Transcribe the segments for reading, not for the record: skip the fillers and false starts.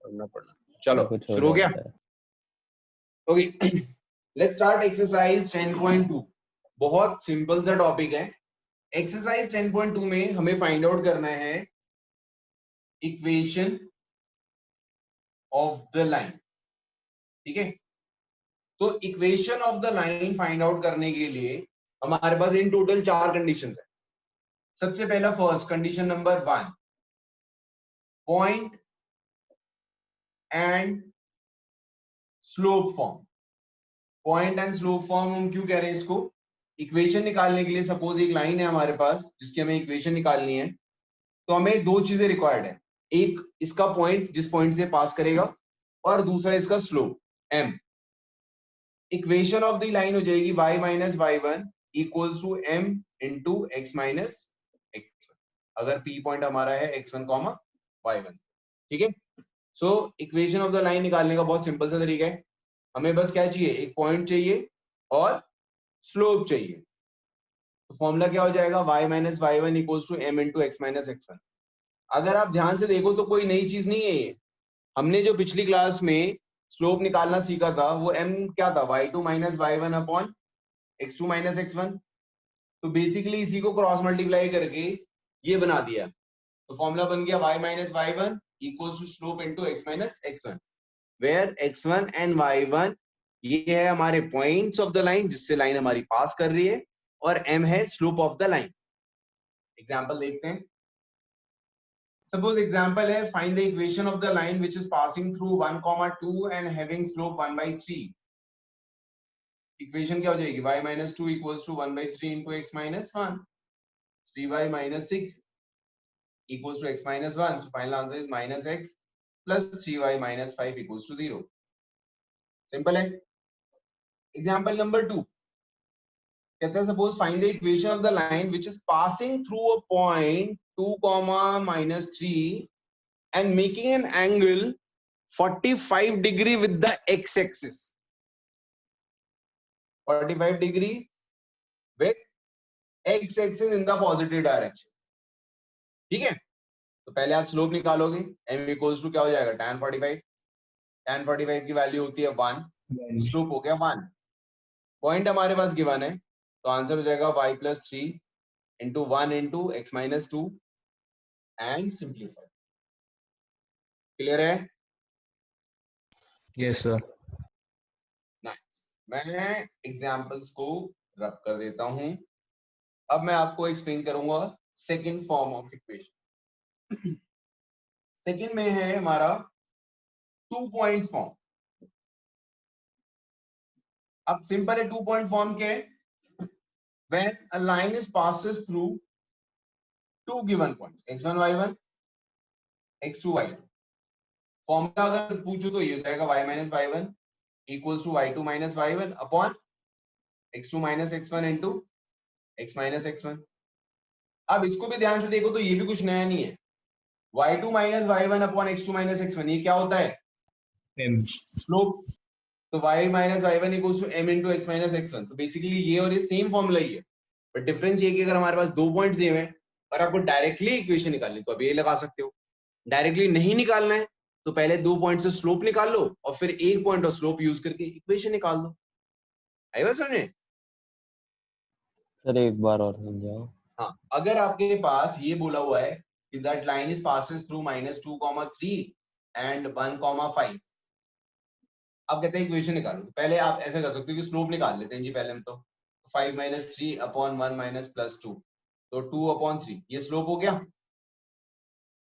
करना पड़ना। चलो कुछ हो शुरू हो गया। जाता है। Okay, let's start exercise 10.2। बहुत सिंपल सा टॉपिक है। एक्सरसाइज 10.2 में हमें फाइंड आउट करना है इक्वेशन ऑफ द लाइन। ठीक है, तो equation of the line find out करने के लिए हमारे पास इन टोटल 4 कंडीशंस है। सबसे पहला first condition number 1, point and slope form. Point and slope form हम क्यों कह रहे हैं इसको? इक्वेशन निकालने के लिए सपोज एक लाइन है हमारे पास जिसकी हमें इक्वेशन निकालनी है, तो हमें दो चीजें रिक्वायर्ड है। एक इसका पॉइंट जिस पॉइंट से पास करेगा, और दूसरा इसका slope m। Equation of the line हो जाएगी y minus y1 equals to m into x minus x1, अगर p पॉइंट हमारा है x1 कॉमा y1। ठीक है, so equation of the line निकालने का बहुत सिंपल सा तरीका है। हमें बस क्या चाहिए, एक पॉइंट चाहिए और स्लोप चाहिए। तो फॉर्मूला क्या हो जाएगा, y minus y1 equals to m into x minus x1। अगर आप ध्यान से देखो तो कोई नई चीज नहीं है ये। हमने जो पिछली क्लास में स्लोप निकालना सीखा था वो m क्या था, y2 minus y1 upon x2 minus x1। तो बेसिकली इसी को क्रॉस मल्टीप्लाई करके ये बना दिया। तो फॉर्मूला बन गया y minus y1 equals to slope into x minus x1, where x1 and y1 ये है हमारे पॉइंट्स ऑफ द लाइन जिससे लाइन हमारी पास कर रही है, और m है slope of the line. Example देखते हैं। सपोज एग्जांपल है, find the equation of the line which is passing through 1,2 and having slope 1/3। Equation क्या हो जाएगी, y minus 2 equals to 1/3 into x minus 1, 3y minus 6 equals to x minus 1. So final answer is minus x plus 3y minus 5 equals to 0. Simple है। Example number 2 कहता है suppose find the equation of the line which is passing through a point 2, minus 3 and making an angle 45 degree with the x-axis. 45 degree with x-axis in the positive direction. ठीक है, तो पहले आप slope निकालोगे, m equals to क्या हो जाएगा, tan 45। tan 45 की वैल्यू होती है 1, स्लोप हो गया 1। पॉइंट हमारे पास गिवन है, तो आंसर हो जाएगा y plus 3 into 1 into x minus 2 and simplify. Clear है? Yes sir. नाइस। मैं एग्जांपल्स को रब कर देता हूं। अब मैं आपको एक्सप्लेन करूंगा second form of equation. Second में है हमारा 2 पॉइंट फॉर्म। अब सिंपल है, 2 पॉइंट फॉर्म क्या है, when a line is passes through two given points x1 y1 x2 y2। Formula अगर पूछो तो ये हो जाएगा y minus y1 equals to y2 minus y1 upon x2 minus x1 into x minus x1। अब इसको भी ध्यान से देखो तो ये भी कुछ नया नहीं है। y2 minus y1 upon x2 minus x1 ये क्या होता है, स्लोप। तो y minus y1 equals to m into x minus x1। तो बेसिकली ये और ये सेम फॉर्मूला ही है, बट डिफरेंस ये कि अगर हमारे पास 2 पॉइंट्स दिए हुए हैं और आपको डायरेक्टली इक्वेशन निकालनी तो अब ये लगा सकते हो। डायरेक्टली नहीं निकालना है तो पहले 2 पॉइंट से स्लोप निकाल लो और फिर एक पॉइंट और स्लोप यूज करके इक्वेशन निकाल दो। आई बात समझे? सर एक बार और समझाओ। हाँ, अगर आपके पास ये बोला हुआ है कि that line is passes through -2, 3 and 1, 5, अब कहते हैं इक्वेशन निकालो। तो पहले आप ऐसे कर सकते हो कि स्लोप निकाल लेते हैं जी पहले हम। तो 5 माइनस 3 अपॉन 1 माइनस प्लस 2, तो 2 अपॉन 3 ये स्लोप हो गया।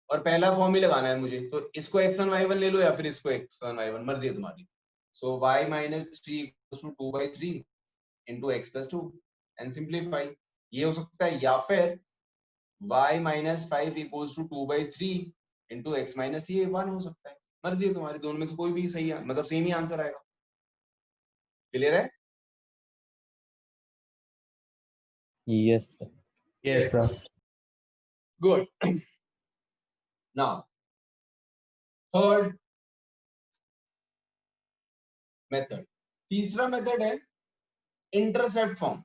और पहला फॉर्म ही लगाना है मुझे, तो इसको x1 y1 ले लो या फिर इसको x1 y1, मर्जी है तुम्हारी। So y minus 3 equals to 2/3 into x plus 2 and simplify. ये हो सकता है, या फिर y minus 5 equals to 2/3 into x minus ये 1 हो सकता है। मर्जी है तुम्हारी, दोनों में से कोई भी सही है, मतलब सेम ही आंसर आएगा। क्लियर है? Yes sir. Yes sir. Good. Now third method, तीसरा मेथड है intercept form.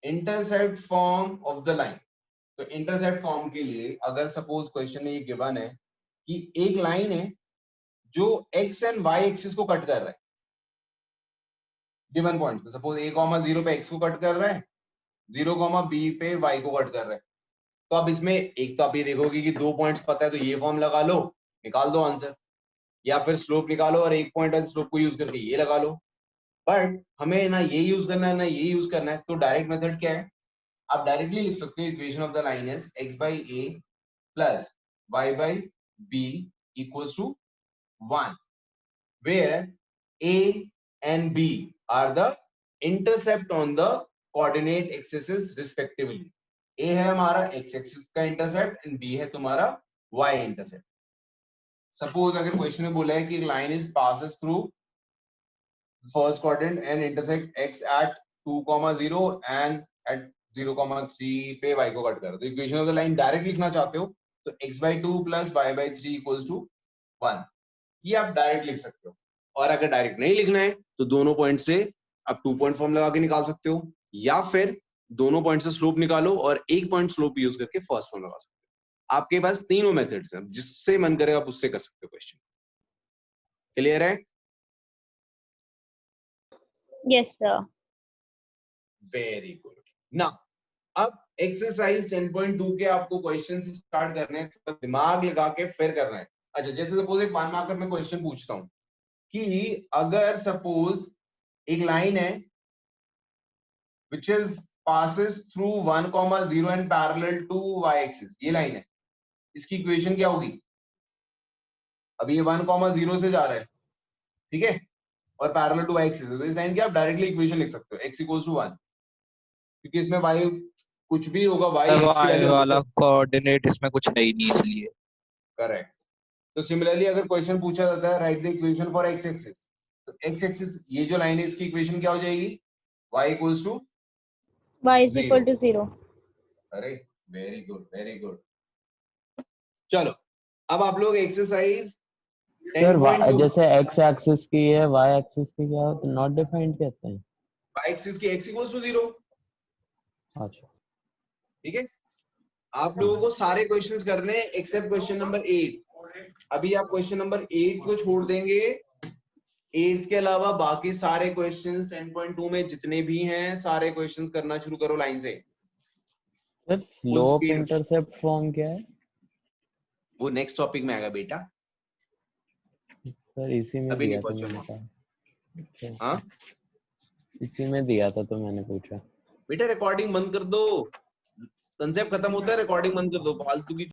Intercept form of the line. तो इंटरसेप्ट फॉर्म के लिए अगर सपोज क्वेश्चन में ये गिवन है कि एक लाइन है जो x एंड y एक्सिस को कट कर रहा है गिवन पॉइंट पे। सपोज a,0 पे x को कट कर रहा है, 0,b पे y को कट कर रहा है। तो अब इसमें एक तो आप ये देखोगे कि 2 पॉइंट्स पता है तो ये फॉर्म लगा लो, निकाल दो आंसर, या फिर स्लोप निकालो और एक पॉइंट है स्लोप को यूज करके ये लगा लो। बट हमें ना ये यूज करना है ना ये यूज करना है, तो डायरेक्ट मेथड क्या है, आप डायरेक्टली लिख सकते हो equation of the line is x by a plus y by b equals to 1, where a and b are the intercept on the coordinate axes respectively. a है हमारा x एक्सिस का intercept and b है तुम्हारा y intercept. Suppose अगर question में बोला है कि line is passes through first quadrant and intersect x at 2,0 and at 0,3 पे y को कट करो, तो equation of the line direct लिखना चाहते हो तो x by 2 plus y by 3 equals to 1, ये आप डायरेक्ट लिख सकते हो। और अगर डायरेक्ट नहीं लिखना है तो दोनों पॉइंट से आप 2 पॉइंट फॉर्म लगा के निकाल सकते हो, या फिर दोनों पॉइंट से स्लोप निकालो और एक पॉइंट स्लोप यूज करके फर्स्ट फॉर्म लगा सकते हो। आपके पास तीनों मेथड्स हैं, जिससे मन करे आप उससे कर सकते हो। क्वेश्चन क्लियर है? Yes, sir. Very good. Now अब एक्सरसाइज 10.2 के आपको क्वेश्चन स्टार्ट करने हैं, तो दिमाग लगा के फिर करना है। अच्छा, जैसे सपोज एक 1 मार्कर में क्वेश्चन पूछता हूं कि अगर सपोज एक लाइन है which is passes through 1,0 and parallel to y axis, ये लाइन है, इसकी इक्वेशन क्या होगी? अभी ये 1,0 से जा रहा है, ठीक है, और पैरेलल टू y एक्सिस है, तो इस लाइन की आप डायरेक्टली इक्वेशन लिख सकते हो x इक्वल्स टू 1, क्योंकि इसमें y कुछ भी होगा, y x की वैल्यू वाला कोऑर्डिनेट इसमें कुछ है ही नहीं इसलिए। करेक्ट। तो सिमिलरली अगर क्वेश्चन पूछा जाता है right the equation for x axis, तो x एक्सिस ये जो लाइन है इसकी इक्वेशन क्या हो जाएगी? y equals to Y is equal to 0. अरे वेरी गुड वेरी गुड। चलो अब आप लोग एक्सरसाइज सर जैसे x एक्सिस की है y एक्सिस की क्या है, तो नॉट डिफाइंड कहते हैं। y एक्सिस की x इक्वल्स टू 0। अच्छा ठीक है, आप लोगों को सारे क्वेश्चंस करने हैं एक्सेप्ट क्वेश्चन नंबर 8। अभी आप क्वेश्चन नंबर 8 को छोड़ देंगे, 8 के अलावा बाकी सारे क्वेश्चंस 10.2 में जितने भी हैं सारे क्वेश्चंस करना शुरू करो लाइन से। सर स्लोप इंटरसेप्ट फॉर्म क्या है? वो नेक्स्ट टॉपिक में आएगा बेटा, सर इसी में अभी दिया नहीं था पहुंचा। मैंने कहा। हाँ इसी में दिया था तो मैंने पूछा। बेटा रिकॉर्डिंग बंद कर दो, कंसेप्ट खत्म होता है रिकॉर्डिंग बंद कर दो, फालतू की